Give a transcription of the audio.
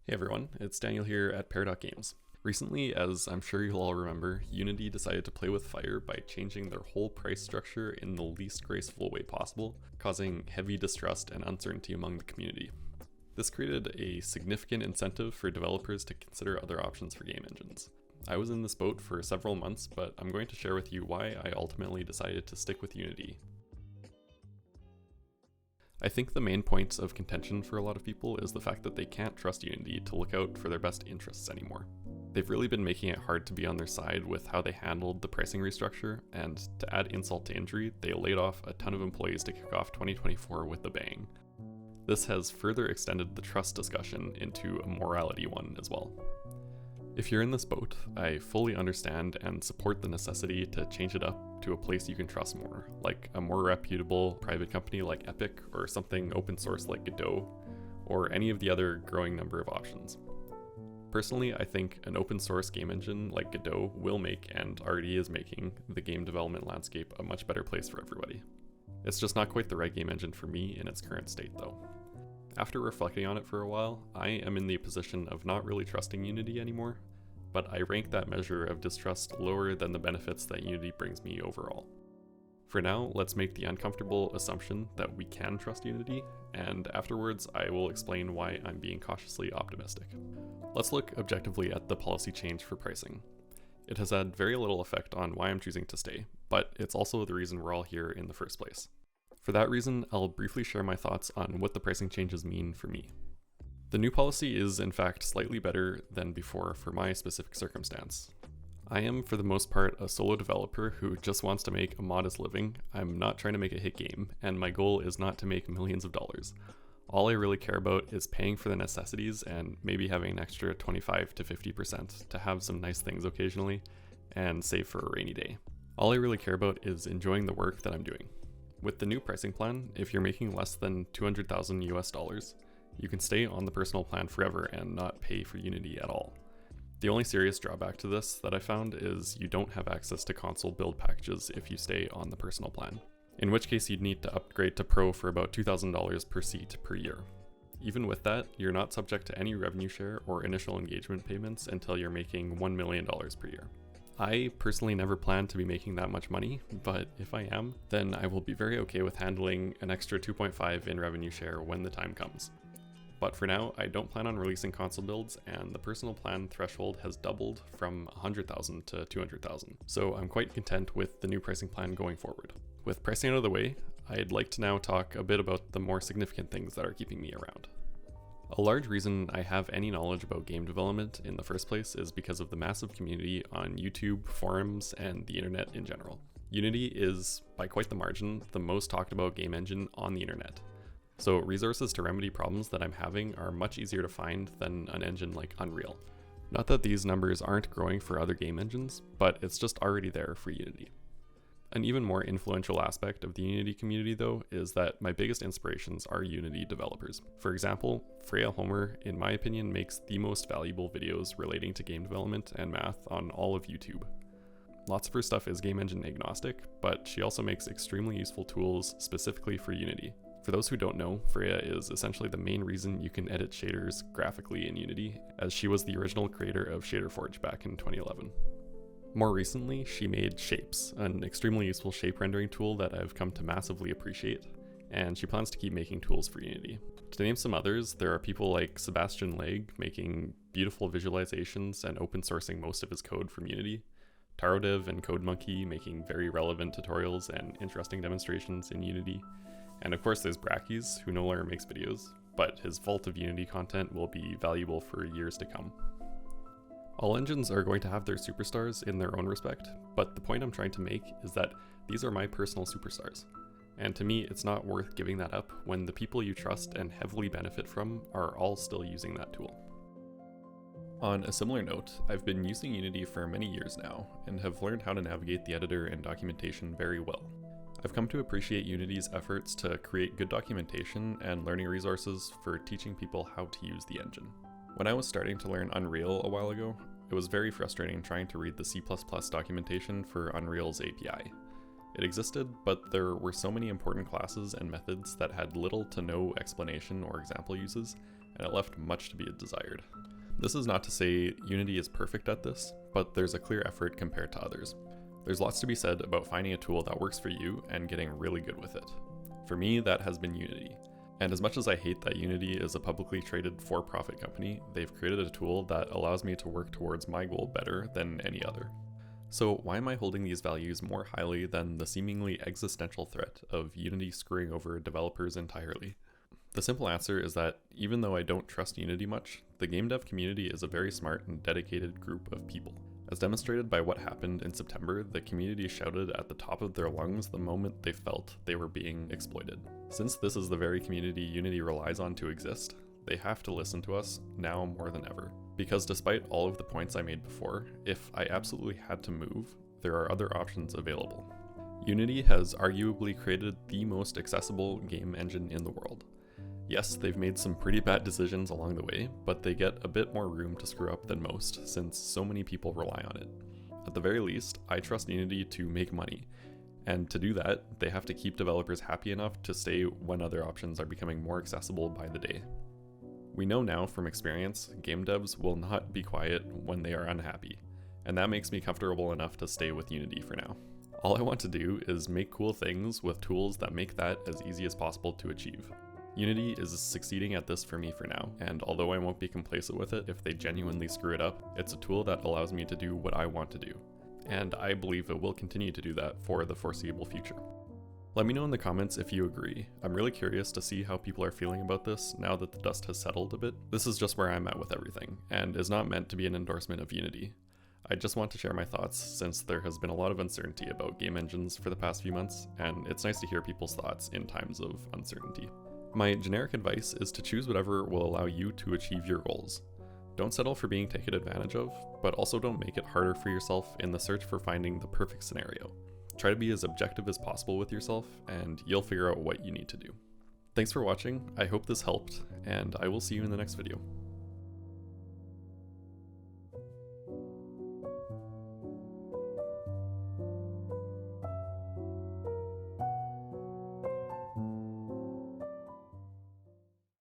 Hey everyone, it's Daniel here at Paradox Games. Recently, as I'm sure you'll all remember, Unity decided to play with fire by changing their whole price structure in the least graceful way possible, causing heavy distrust and uncertainty among the community. This created a significant incentive for developers to consider other options for game engines. I was in this boat for several months, but I'm going to share with you why I ultimately decided to stick with Unity. I think the main point of contention for a lot of people is the fact that they can't trust Unity to look out for their best interests anymore. They've really been making it hard to be on their side with how they handled the pricing restructure, and to add insult to injury, they laid off a ton of employees to kick off 2024 with a bang. This has further extended the trust discussion into a morality one as well. If you're in this boat, I fully understand and support the necessity to change it up to a place you can trust more, like a more reputable private company like Epic, or something open source like Godot, or any of the other growing number of options. Personally, I think an open source game engine like Godot will make, and already is making, the game development landscape a much better place for everybody. It's just not quite the right game engine for me in its current state though. After reflecting on it for a while, I am in the position of not really trusting Unity anymore, but I rank that measure of distrust lower than the benefits that Unity brings me overall. For now, let's make the uncomfortable assumption that we can trust Unity, and afterwards I will explain why I'm being cautiously optimistic. Let's look objectively at the policy change for pricing. It has had very little effect on why I'm choosing to stay, but it's also the reason we're all here in the first place. For that reason, I'll briefly share my thoughts on what the pricing changes mean for me. The new policy is in fact slightly better than before for my specific circumstance. I am for the most part a solo developer who just wants to make a modest living. I'm not trying to make a hit game, and my goal is not to make millions of dollars. All I really care about is paying for the necessities and maybe having an extra 25 to 50% to have some nice things occasionally and save for a rainy day. All I really care about is enjoying the work that I'm doing. With the new pricing plan, if you're making less than 200,000 US dollars, you can stay on the personal plan forever and not pay for Unity at all. The only serious drawback to this that I found is you don't have access to console build packages if you stay on the personal plan, in which case you'd need to upgrade to Pro for about $2,000 per seat per year. Even with that, you're not subject to any revenue share or initial engagement payments until you're making $1 million per year. I personally never plan to be making that much money, but if I am, then I will be very okay with handling an extra 2.5 in revenue share when the time comes. But for now, I don't plan on releasing console builds, and the personal plan threshold has doubled from 100,000 to 200,000, so I'm quite content with the new pricing plan going forward. With pricing out of the way, I'd like to now talk a bit about the more significant things that are keeping me around. A large reason I have any knowledge about game development in the first place is because of the massive community on YouTube, forums, and the internet in general. Unity is, by quite the margin, the most talked about game engine on the internet. So resources to remedy problems that I'm having are much easier to find than an engine like Unreal. Not that these numbers aren't growing for other game engines, but it's just already there for Unity. An even more influential aspect of the Unity community though is that my biggest inspirations are Unity developers. For example, Freya Homer, in my opinion, makes the most valuable videos relating to game development and math on all of YouTube. Lots of her stuff is game engine agnostic, but she also makes extremely useful tools specifically for Unity. For those who don't know, Freya is essentially the main reason you can edit shaders graphically in Unity, as she was the original creator of ShaderForge back in 2011. More recently, she made Shapes, an extremely useful shape rendering tool that I've come to massively appreciate, and she plans to keep making tools for Unity. To name some others, there are people like Sebastian Legg making beautiful visualizations and open sourcing most of his code from Unity, TaroDev and CodeMonkey making very relevant tutorials and interesting demonstrations in Unity, and of course there's Brackeys, who no longer makes videos, but his vault of Unity content will be valuable for years to come. All engines are going to have their superstars in their own respect, but the point I'm trying to make is that these are my personal superstars. And to me, it's not worth giving that up when the people you trust and heavily benefit from are all still using that tool. On a similar note, I've been using Unity for many years now, and have learned how to navigate the editor and documentation very well. I've come to appreciate Unity's efforts to create good documentation and learning resources for teaching people how to use the engine. When I was starting to learn Unreal a while ago, it was very frustrating trying to read the C++ documentation for Unreal's API. It existed, but there were so many important classes and methods that had little to no explanation or example uses and it left much to be desired. This is not to say Unity is perfect at this, but there's a clear effort compared to others. There's lots to be said about finding a tool that works for you and getting really good with it. For me, that has been Unity. And as much as I hate that Unity is a publicly traded for-profit company, they've created a tool that allows me to work towards my goal better than any other. So why am I holding these values more highly than the seemingly existential threat of Unity screwing over developers entirely? The simple answer is that even though I don't trust Unity much, the game dev community is a very smart and dedicated group of people. As demonstrated by what happened in September, the community shouted at the top of their lungs the moment they felt they were being exploited. Since this is the very community Unity relies on to exist, they have to listen to us now more than ever. Because despite all of the points I made before, if I absolutely had to move, there are other options available. Unity has arguably created the most accessible game engine in the world. Yes, they've made some pretty bad decisions along the way, but they get a bit more room to screw up than most, since so many people rely on it. At the very least, I trust Unity to make money, and to do that, they have to keep developers happy enough to stay when other options are becoming more accessible by the day. We know now from experience, game devs will not be quiet when they are unhappy, and that makes me comfortable enough to stay with Unity for now. All I want to do is make cool things with tools that make that as easy as possible to achieve. Unity is succeeding at this for me for now, and although I won't be complacent with it if they genuinely screw it up, it's a tool that allows me to do what I want to do. And I believe it will continue to do that for the foreseeable future. Let me know in the comments if you agree. I'm really curious to see how people are feeling about this now that the dust has settled a bit. This is just where I'm at with everything, and is not meant to be an endorsement of Unity. I just want to share my thoughts since there has been a lot of uncertainty about game engines for the past few months, and it's nice to hear people's thoughts in times of uncertainty. My generic advice is to choose whatever will allow you to achieve your goals. Don't settle for being taken advantage of, but also don't make it harder for yourself in the search for finding the perfect scenario. Try to be as objective as possible with yourself, and you'll figure out what you need to do. Thanks for watching, I hope this helped, and I will see you in the next video.